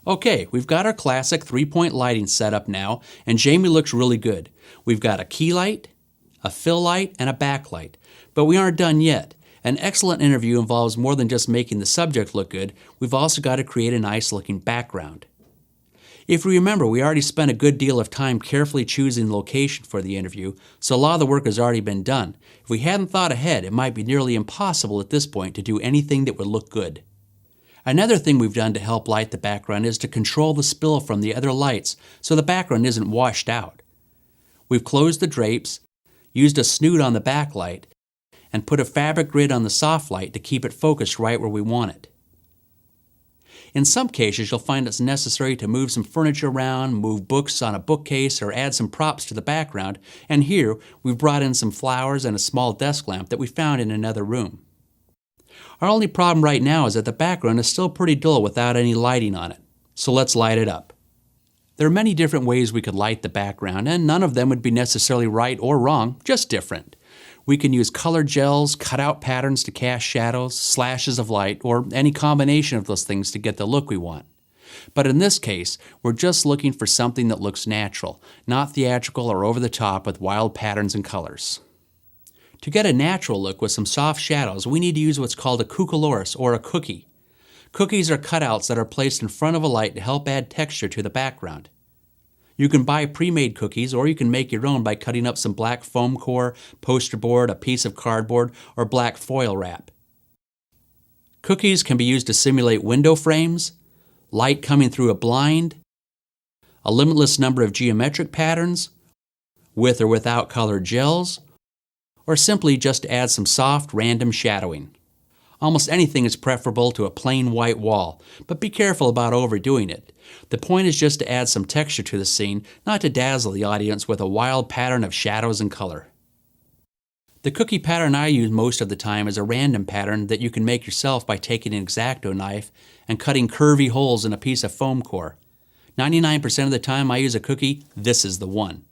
Okay, we've got our classic three-point lighting set up now, and Jamie looks really good. We've got a key light, a fill light, and a backlight. But we aren't done yet. An excellent interview involves more than just making the subject look good. We've also got to create a nice-looking background. If you remember, we already spent a good deal of time carefully choosing the location for the interview, so a lot of the work has already been done. If we hadn't thought ahead, it might be nearly impossible at this point to do anything that would look good. Another thing we've done to help light the background is to control the spill from the other lights so the background isn't washed out. We've closed the drapes, used a snoot on the backlight, and put a fabric grid on the soft light to keep it focused right where we want it. In some cases, you'll find it's necessary to move some furniture around, move books on a bookcase, or add some props to the background, and here we've brought in some flowers and a small desk lamp that we found in another room. Our only problem right now is that the background is still pretty dull without any lighting on it, so let's light it up. There are many different ways we could light the background, and none of them would be necessarily right or wrong, just different. We can use colored gels, cutout patterns to cast shadows, slashes of light, or any combination of those things to get the look we want. But in this case, we're just looking for something that looks natural, not theatrical or over the top with wild patterns and colors. To get a natural look with some soft shadows, we need to use what's called a cucoloris, or a cookie. Cookies are cutouts that are placed in front of a light to help add texture to the background. You can buy pre-made cookies, or you can make your own by cutting up some black foam core, poster board, a piece of cardboard, or black foil wrap. Cookies can be used to simulate window frames, light coming through a blind, a limitless number of geometric patterns, with or without colored gels, or simply just to add some soft, random shadowing. Almost anything is preferable to a plain white wall, but be careful about overdoing it. The point is just to add some texture to the scene, not to dazzle the audience with a wild pattern of shadows and color. The cookie pattern I use most of the time is a random pattern that you can make yourself by taking an X-Acto knife and cutting curvy holes in a piece of foam core. 99% of the time I use a cookie, this is the one.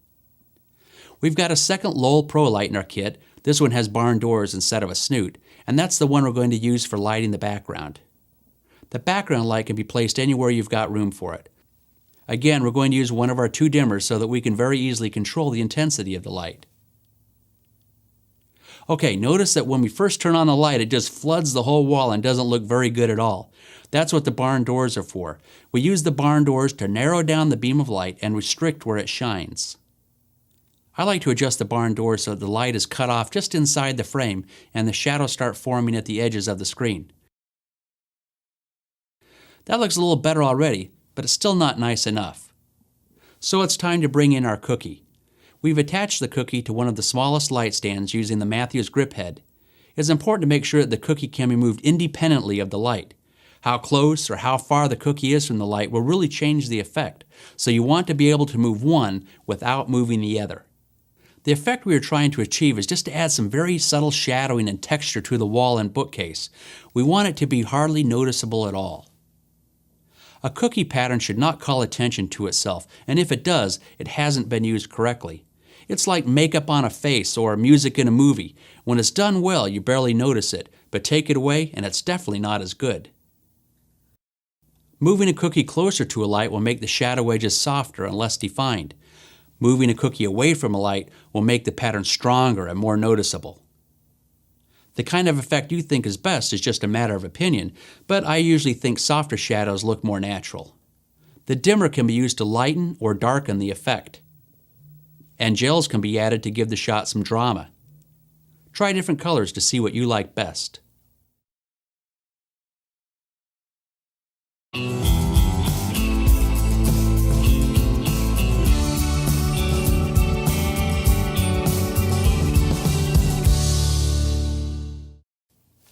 We've got a second Lowell Pro light in our kit. This one has barn doors instead of a snoot, and that's the one we're going to use for lighting the background. The background light can be placed anywhere you've got room for it. Again, we're going to use one of our two dimmers so that we can very easily control the intensity of the light. Okay, notice that when we first turn on the light, it just floods the whole wall and doesn't look very good at all. That's what the barn doors are for. We use the barn doors to narrow down the beam of light and restrict where it shines. I like to adjust the barn doors so that the light is cut off just inside the frame and the shadows start forming at the edges of the screen. That looks a little better already, but it's still not nice enough. So it's time to bring in our cookie. We've attached the cookie to one of the smallest light stands using the Matthews grip head. It's important to make sure that the cookie can be moved independently of the light. How close or how far the cookie is from the light will really change the effect, so you want to be able to move one without moving the other. The effect we are trying to achieve is just to add some very subtle shadowing and texture to the wall and bookcase. We want it to be hardly noticeable at all. A cookie pattern should not call attention to itself, and if it does, it hasn't been used correctly. It's like makeup on a face or music in a movie. When it's done well, you barely notice it, but take it away and it's definitely not as good. Moving a cookie closer to a light will make the shadow edges softer and less defined. Moving a cookie away from a light will make the pattern stronger and more noticeable. The kind of effect you think is best is just a matter of opinion, but I usually think softer shadows look more natural. The dimmer can be used to lighten or darken the effect. And gels can be added to give the shot some drama. Try different colors to see what you like best.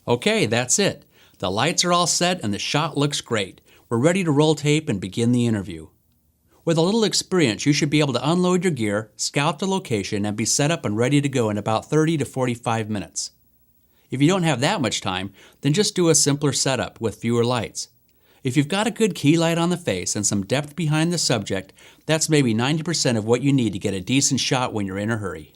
Okay, that's it. The lights are all set and the shot looks great. We're ready to roll tape and begin the interview. With a little experience, you should be able to unload your gear, scout the location, and be set up and ready to go in about 30 to 45 minutes. If you don't have that much time, then just do a simpler setup with fewer lights. If you've got a good key light on the face and some depth behind the subject, that's maybe 90% of what you need to get a decent shot when you're in a hurry.